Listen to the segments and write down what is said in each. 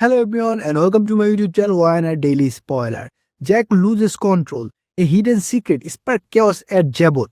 Hello everyone and welcome to my YouTube channel YNR Daily Spoiler. Jack loses control. A hidden secret sparks chaos at Jabot.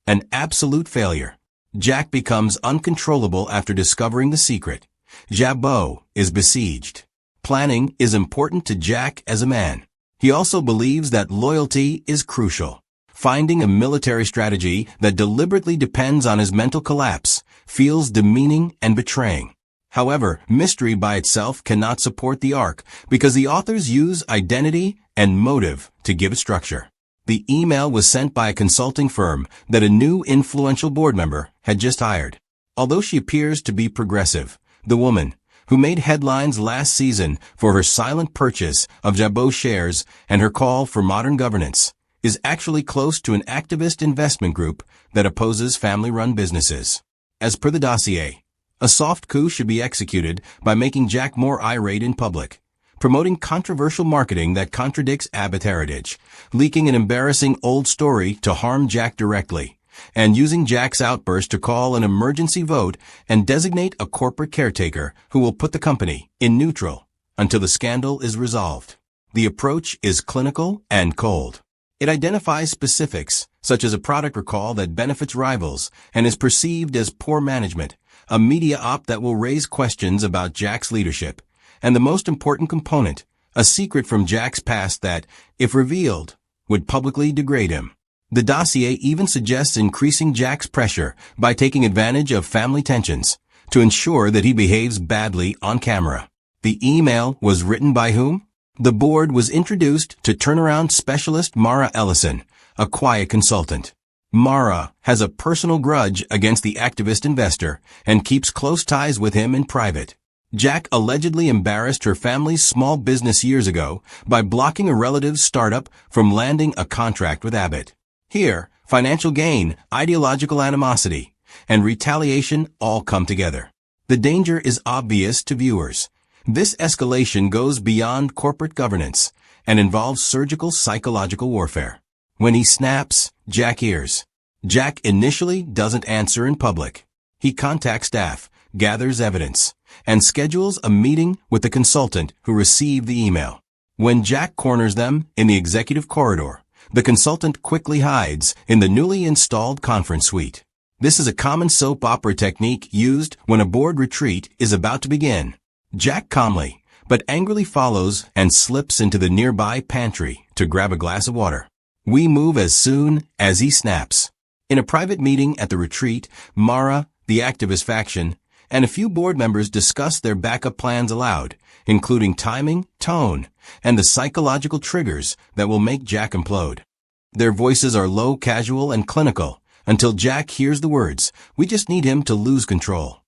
An absolute failure. Jack becomes uncontrollable after discovering the secret. Jabot is besieged. Planning is important to Jack as a man. He also believes that loyalty is crucial. Finding a military strategy that deliberately depends on his mental collapse feels demeaning and betraying. However, mystery by itself cannot support the arc because the authors use identity and motive to give it structure. The email was sent by a consulting firm that a new influential board member had just hired. Although she appears to be progressive, the woman, who made headlines last season for her silent purchase of Jabot shares and her call for modern governance, is actually close to an activist investment group that opposes family-run businesses. As per the dossier, a soft coup should be executed by making Jack more irate in public, promoting controversial marketing that contradicts Abbott heritage, leaking an embarrassing old story to harm Jack directly, and using Jack's outburst to call an emergency vote and designate a corporate caretaker who will put the company in neutral until the scandal is resolved. The approach is clinical and cold. It identifies specifics, such as a product recall that benefits rivals and is perceived as poor management, a media op that will raise questions about Jack's leadership, and the most important component, a secret from Jack's past that, if revealed, would publicly degrade him. The dossier even suggests increasing Jack's pressure by taking advantage of family tensions to ensure that he behaves badly on camera. The email was written by whom? The board was introduced to turnaround specialist Mara Ellison, a quiet consultant. Mara has a personal grudge against the activist investor and keeps close ties with him in private. Jack allegedly embarrassed her family's small business years ago by blocking a relative's startup from landing a contract with Abbott. Here, financial gain, ideological animosity, and retaliation all come together. The danger is obvious to viewers. This escalation goes beyond corporate governance and involves surgical psychological warfare. When he snaps, Jack hears. Jack initially doesn't answer in public. He contacts staff, gathers evidence, and schedules a meeting with the consultant who received the email. When Jack corners them in the executive corridor, the consultant quickly hides in the newly installed conference suite. This is a common soap opera technique used when a board retreat is about to begin. Jack calmly, but angrily follows and slips into the nearby pantry to grab a glass of water. We move as soon as he snaps. In a private meeting at the retreat, Mara, the activist faction, and a few board members discuss their backup plans aloud, including timing, tone, and the psychological triggers that will make Jack implode. Their voices are low, casual, and clinical until Jack hears the words, "We just need him to lose control."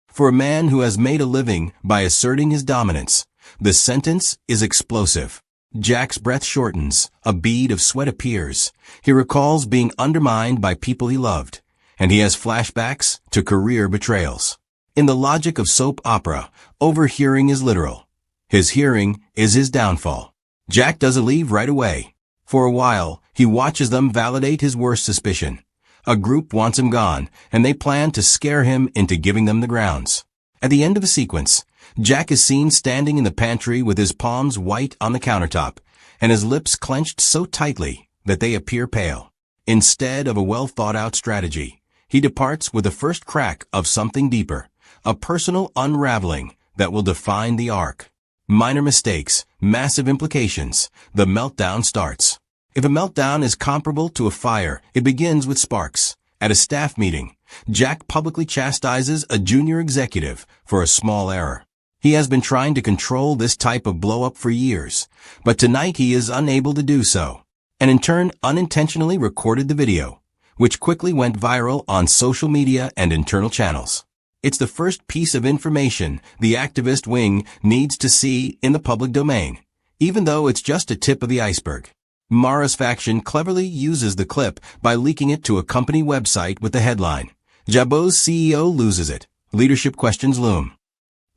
For a man who has made a living by asserting his dominance, the sentence is explosive. Jack's breath shortens, a bead of sweat appears. He recalls being undermined by people he loved, and he has flashbacks to career betrayals. In the logic of soap opera, overhearing is literal. His hearing is his downfall. Jack doesn't leave right away. For a while, he watches them validate his worst suspicion. A group wants him gone, and they plan to scare him into giving them the grounds. At the end of the sequence, Jack is seen standing in the pantry with his palms white on the countertop and his lips clenched so tightly that they appear pale. Instead of a well-thought-out strategy, he departs with the first crack of something deeper, a personal unraveling that will define the arc. Minor mistakes, massive implications. The meltdown starts. If a meltdown is comparable to a fire, it begins with sparks. At a staff meeting, Jack publicly chastises a junior executive for a small error. He has been trying to control this type of blow-up for years, but tonight he is unable to do so, and in turn unintentionally recorded the video, which quickly went viral on social media and internal channels. It's the first piece of information the activist wing needs to see in the public domain, even though it's just a tip of the iceberg. Mara's faction cleverly uses the clip by leaking it to a company website with the headline, "Jabot's CEO loses it. Leadership questions loom."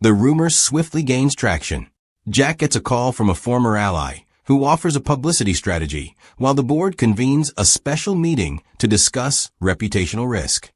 The rumor swiftly gains traction. Jack gets a call from a former ally who offers a publicity strategy while the board convenes a special meeting to discuss reputational risk.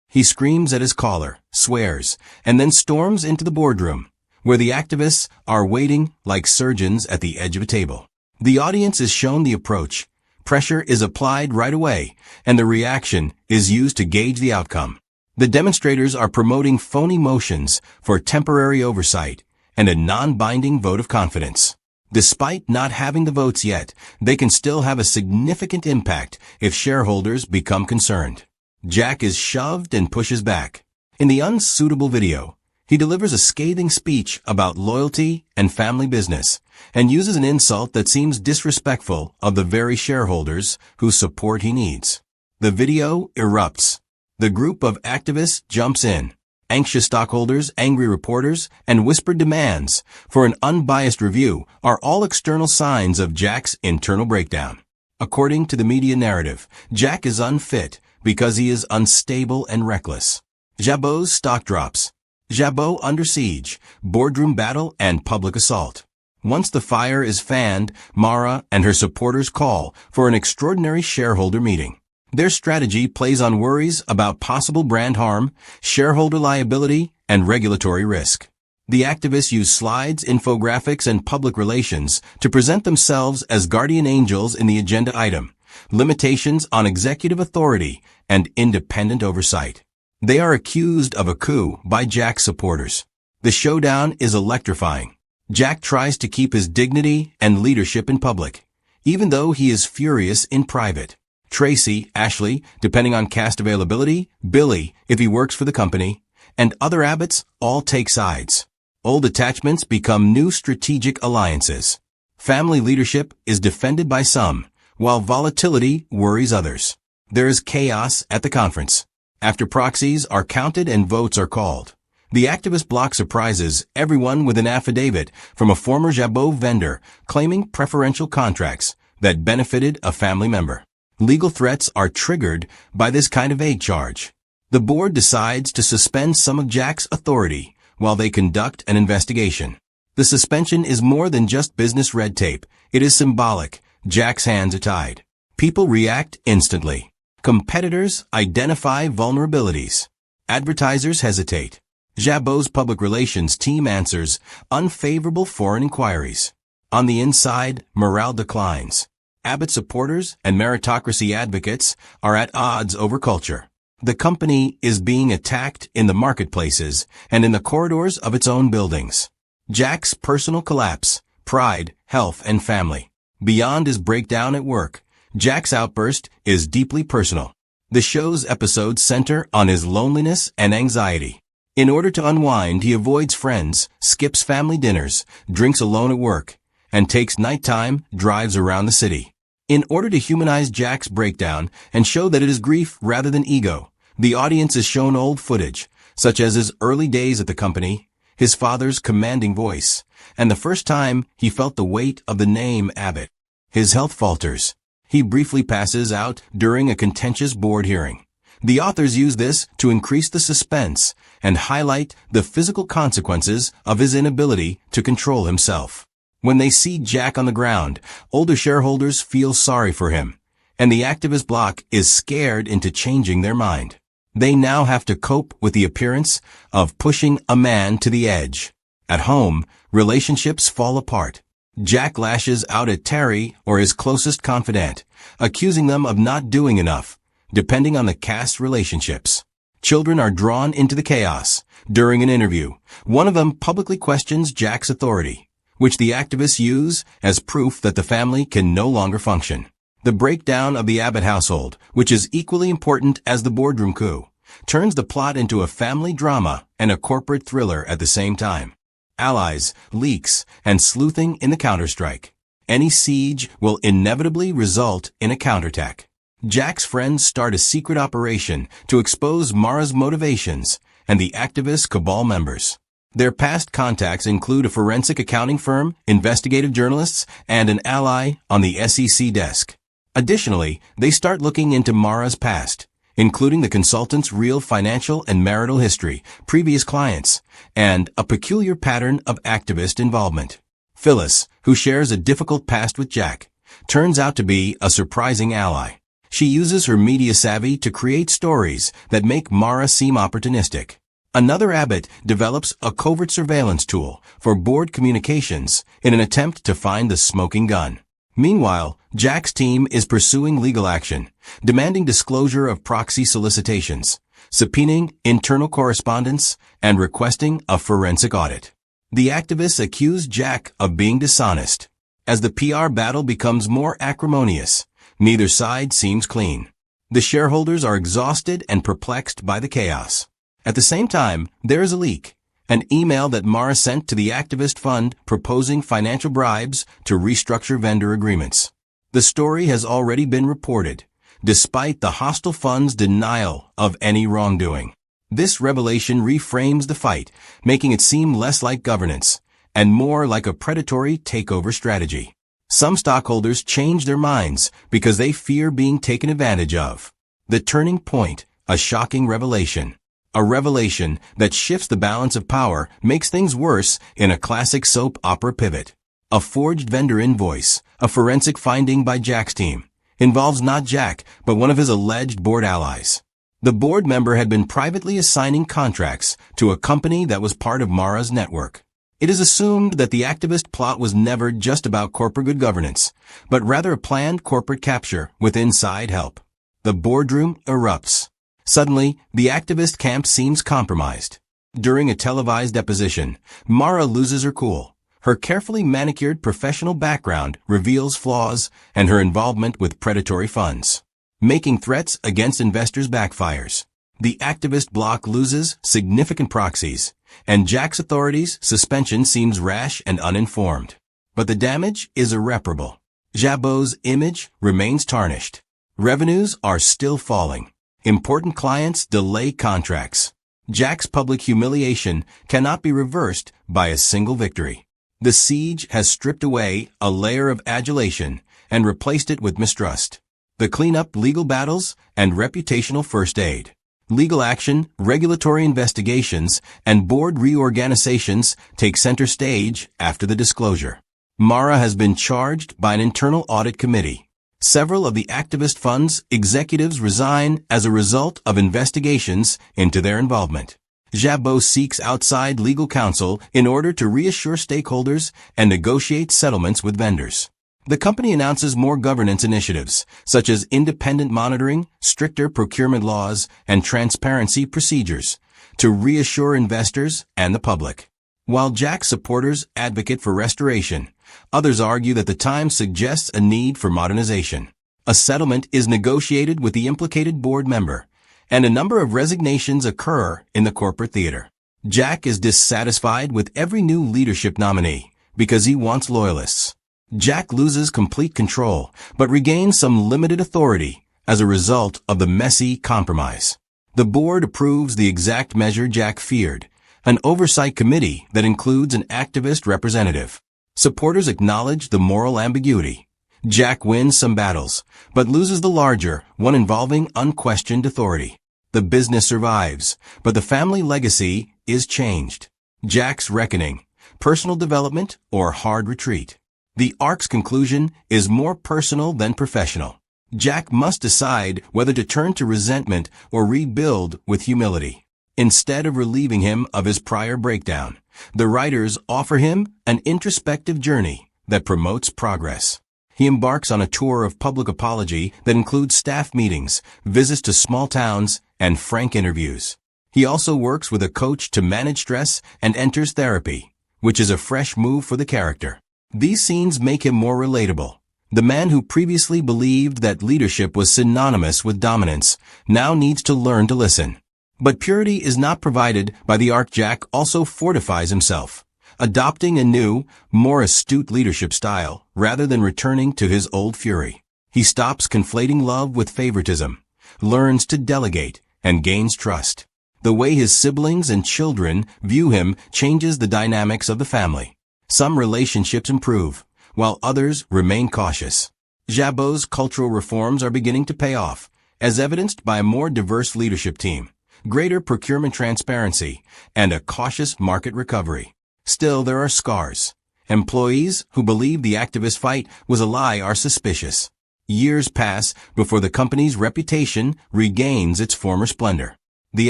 He screams at his caller, swears, and then storms into the boardroom. where the activists are waiting like surgeons at the edge of a table. The audience is shown the approach, pressure is applied right away, and the reaction is used to gauge the outcome. The demonstrators are promoting phony motions for temporary oversight and a non-binding vote of confidence. Despite not having the votes yet, they can still have a significant impact if shareholders become concerned. Jack is shoved and pushes back. In the unsuitable video, he delivers a scathing speech about loyalty and family business and uses an insult that seems disrespectful of the very shareholders whose support he needs. The video erupts. The group of activists jumps in. Anxious stockholders, angry reporters, and whispered demands for an unbiased review are all external signs of Jack's internal breakdown. According to the media narrative, Jack is unfit because he is unstable and reckless. Jabot's stock drops. Jabot under siege, boardroom battle, and public assault. Once the fire is fanned, Mara and her supporters call for an extraordinary shareholder meeting. Their strategy plays on worries about possible brand harm, shareholder liability, and regulatory risk. The activists use slides, infographics, and public relations to present themselves as guardian angels in the agenda item, limitations on executive authority, and independent oversight. They are accused of a coup by Jack's supporters. The showdown is electrifying. Jack tries to keep his dignity and leadership in public, even though he is furious in private. Tracy, Ashley, depending on cast availability, Billy, if he works for the company, and other Abbotts all take sides. Old attachments become new strategic alliances. Family leadership is defended by some, while volatility worries others. There is chaos at the conference. After proxies are counted and votes are called, the activist bloc surprises everyone with an affidavit from a former Jabot vendor claiming preferential contracts that benefited a family member. Legal threats are triggered by this kind of vague charge. The board decides to suspend some of Jack's authority while they conduct an investigation. The suspension is more than just business red tape. It is symbolic. Jack's hands are tied. People react instantly. Competitors identify vulnerabilities. Advertisers hesitate. Jabot's public relations team answers unfavorable foreign inquiries. On the inside, morale declines. Abbott supporters and meritocracy advocates are at odds over culture. The company is being attacked in the marketplaces and in the corridors of its own buildings. Jack's personal collapse, pride, health, and family. Beyond his breakdown at work, Jack's outburst is deeply personal. The show's episodes center on his loneliness and anxiety. In order to unwind, he avoids friends, skips family dinners, drinks alone at work, and takes nighttime drives around the city. In order to humanize Jack's breakdown and show that it is grief rather than ego, the audience is shown old footage, such as his early days at the company, his father's commanding voice, and the first time he felt the weight of the name Abbott. His health falters. He briefly passes out during a contentious board hearing. The authors use this to increase the suspense and highlight the physical consequences of his inability to control himself. When they see Jack on the ground, older shareholders feel sorry for him, and the activist bloc is scared into changing their mind. They now have to cope with the appearance of pushing a man to the edge. At home, relationships fall apart. Jack lashes out at Terry or his closest confidant, accusing them of not doing enough, depending on the cast's relationships. Children are drawn into the chaos. During an interview, one of them publicly questions Jack's authority, which the activists use as proof that the family can no longer function. The breakdown of the Abbott household, which is equally important as the boardroom coup, turns the plot into a family drama and a corporate thriller at the same time. Allies, leaks, and sleuthing in the counterstrike. Any siege will inevitably result in a counterattack. Jack's friends start a secret operation to expose Mara's motivations and the activist cabal members. Their past contacts include a forensic accounting firm, investigative journalists, and an ally on the SEC desk. Additionally, they start looking into Mara's past, including the consultant's real financial and marital history, previous clients, and a peculiar pattern of activist involvement. Phyllis, who shares a difficult past with Jack, turns out to be a surprising ally. She uses her media savvy to create stories that make Mara seem opportunistic. Another abbot develops a covert surveillance tool for board communications in an attempt to find the smoking gun. Meanwhile, Jack's team is pursuing legal action, demanding disclosure of proxy solicitations, subpoenaing internal correspondence, and requesting a forensic audit. The activists accuse Jack of being dishonest. As the PR battle becomes more acrimonious, neither side seems clean. The shareholders are exhausted and perplexed by the chaos. At the same time, there is a leak, an email that Mara sent to the activist fund proposing financial bribes to restructure vendor agreements. The story has already been reported, despite the hostile fund's denial of any wrongdoing. This revelation reframes the fight, making it seem less like governance and more like a predatory takeover strategy. Some stockholders change their minds because they fear being taken advantage of. The turning point, a shocking revelation. A revelation that shifts the balance of power, makes things worse in a classic soap opera pivot. A forged vendor invoice, a forensic finding by Jack's team, involves not Jack, but one of his alleged board allies. The board member had been privately assigning contracts to a company that was part of Mara's network. It is assumed that the activist plot was never just about corporate good governance, but rather a planned corporate capture with inside help. The boardroom erupts. Suddenly, the activist camp seems compromised. During a televised deposition, Mara loses her cool. Her carefully manicured professional background reveals flaws, and her involvement with predatory funds. Making threats against investors backfires. The activist bloc loses significant proxies, and Jack's authorities' suspension seems rash and uninformed. But the damage is irreparable. Jabot's image remains tarnished. Revenues are still falling. Important clients delay contracts. Jack's public humiliation cannot be reversed by a single victory. The siege has stripped away a layer of adulation and replaced it with mistrust. The cleanup, legal battles, and reputational first aid. Legal action, regulatory investigations, and board reorganizations take center stage after the disclosure. Mara has been charged by an internal audit committee. Several of the activist fund's executives resign as a result of investigations into their involvement. Jabot seeks outside legal counsel in order to reassure stakeholders and negotiate settlements with vendors. The company announces more governance initiatives, such as independent monitoring, stricter procurement laws, and transparency procedures, to reassure investors and the public. While Jack's supporters advocate for restoration, others argue that the time suggests a need for modernization. A settlement is negotiated with the implicated board member, and a number of resignations occur in the corporate theater. Jack is dissatisfied with every new leadership nominee because he wants loyalists. Jack loses complete control, but regains some limited authority as a result of the messy compromise. The board approves the exact measure Jack feared, an oversight committee that includes an activist representative. Supporters acknowledge the moral ambiguity. Jack wins some battles, but loses the larger, one involving unquestioned authority. The business survives, but the family legacy is changed. Jack's reckoning, personal development or hard retreat. The arc's conclusion is more personal than professional. Jack must decide whether to turn to resentment or rebuild with humility. Instead of relieving him of his prior breakdown, the writers offer him an introspective journey that promotes progress. He embarks on a tour of public apology that includes staff meetings, visits to small towns, and frank interviews. He also works with a coach to manage stress and enters therapy, which is a fresh move for the character. These scenes make him more relatable. The man who previously believed that leadership was synonymous with dominance now needs to learn to listen. But purity is not provided by the arc. Jack also fortifies himself, adopting a new, more astute leadership style rather than returning to his old fury. He stops conflating love with favoritism, learns to delegate, and gains trust. The way his siblings and children view him changes the dynamics of the family. Some relationships improve, while others remain cautious. Jabot's cultural reforms are beginning to pay off, as evidenced by a more diverse leadership team, greater procurement transparency, and a cautious market recovery. Still, there are scars. Employees who believe the activist fight was a lie are suspicious. Years pass before the company's reputation regains its former splendor. The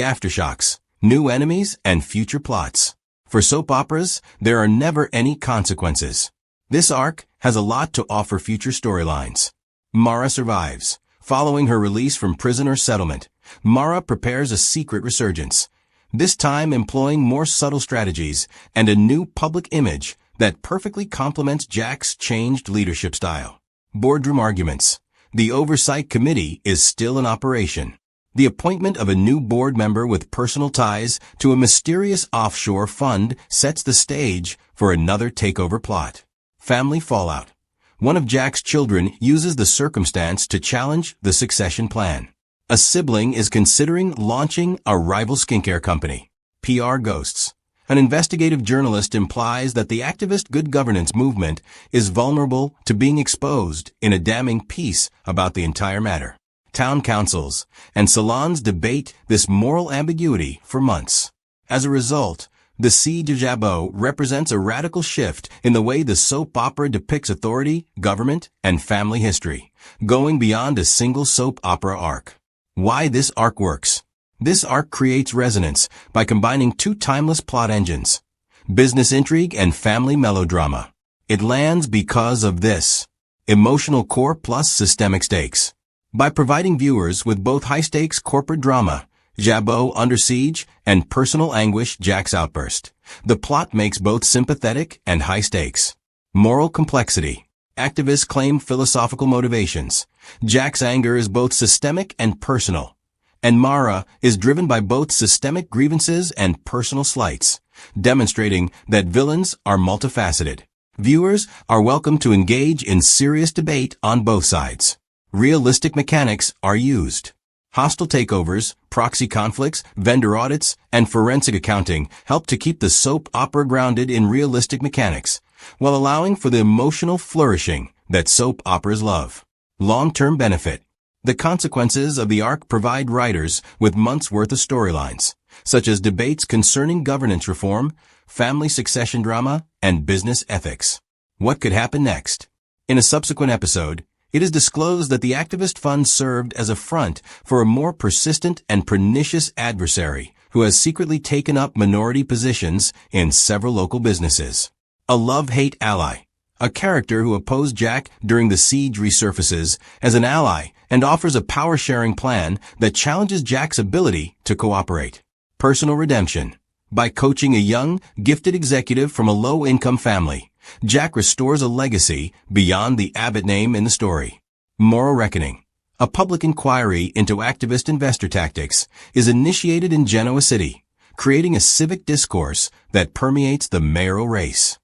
aftershocks, new enemies, and future plots. For soap operas, there are never any consequences. This arc has a lot to offer future storylines. Mara survives. Following her release from prison or settlement, Mara prepares a secret resurgence, this time employing more subtle strategies and a new public image that perfectly complements Jack's changed leadership style. Boardroom arguments. The oversight committee is still in operation. The appointment of a new board member with personal ties to a mysterious offshore fund sets the stage for another takeover plot. Family fallout. One of Jack's children uses the circumstance to challenge the succession plan. A sibling is considering launching a rival skincare company. PR ghosts. An investigative journalist implies that the activist good governance movement is vulnerable to being exposed in a damning piece about the entire matter. Town councils and salons debate this moral ambiguity for months. As a result, the Siege of Jabot represents a radical shift in the way the soap opera depicts authority, government, and family history, going beyond a single soap opera arc. Why this arc works. This arc creates resonance by combining two timeless plot engines, business intrigue and family melodrama. It lands because of this emotional core plus systemic stakes. By providing viewers with both high-stakes corporate drama, Jabot under siege, and personal anguish, Jack's outburst, the plot makes both sympathetic and high stakes. Moral complexity. Activists claim philosophical motivations. Jack's anger is both systemic and personal. And Mara is driven by both systemic grievances and personal slights, demonstrating that villains are multifaceted. Viewers are welcome to engage in serious debate on both sides. Realistic mechanics are used. Hostile takeovers, proxy conflicts, vendor audits, and forensic accounting help to keep the soap opera grounded in realistic mechanics, while allowing for the emotional flourishing that soap operas love. Long-term benefit. The consequences of the arc provide writers with months' worth of storylines, such as debates concerning governance reform, family succession drama, and business ethics. What could happen next? In a subsequent episode, it is disclosed that the activist fund served as a front for a more persistent and pernicious adversary who has secretly taken up minority positions in several local businesses. A love-hate ally. A character who opposed Jack during the siege resurfaces as an ally and offers a power-sharing plan that challenges Jack's ability to cooperate. Personal redemption. By coaching a young, gifted executive from a low-income family, Jack restores a legacy beyond the Abbott name in the story. Moral reckoning. A public inquiry into activist investor tactics is initiated in Genoa City, creating a civic discourse that permeates the mayoral race.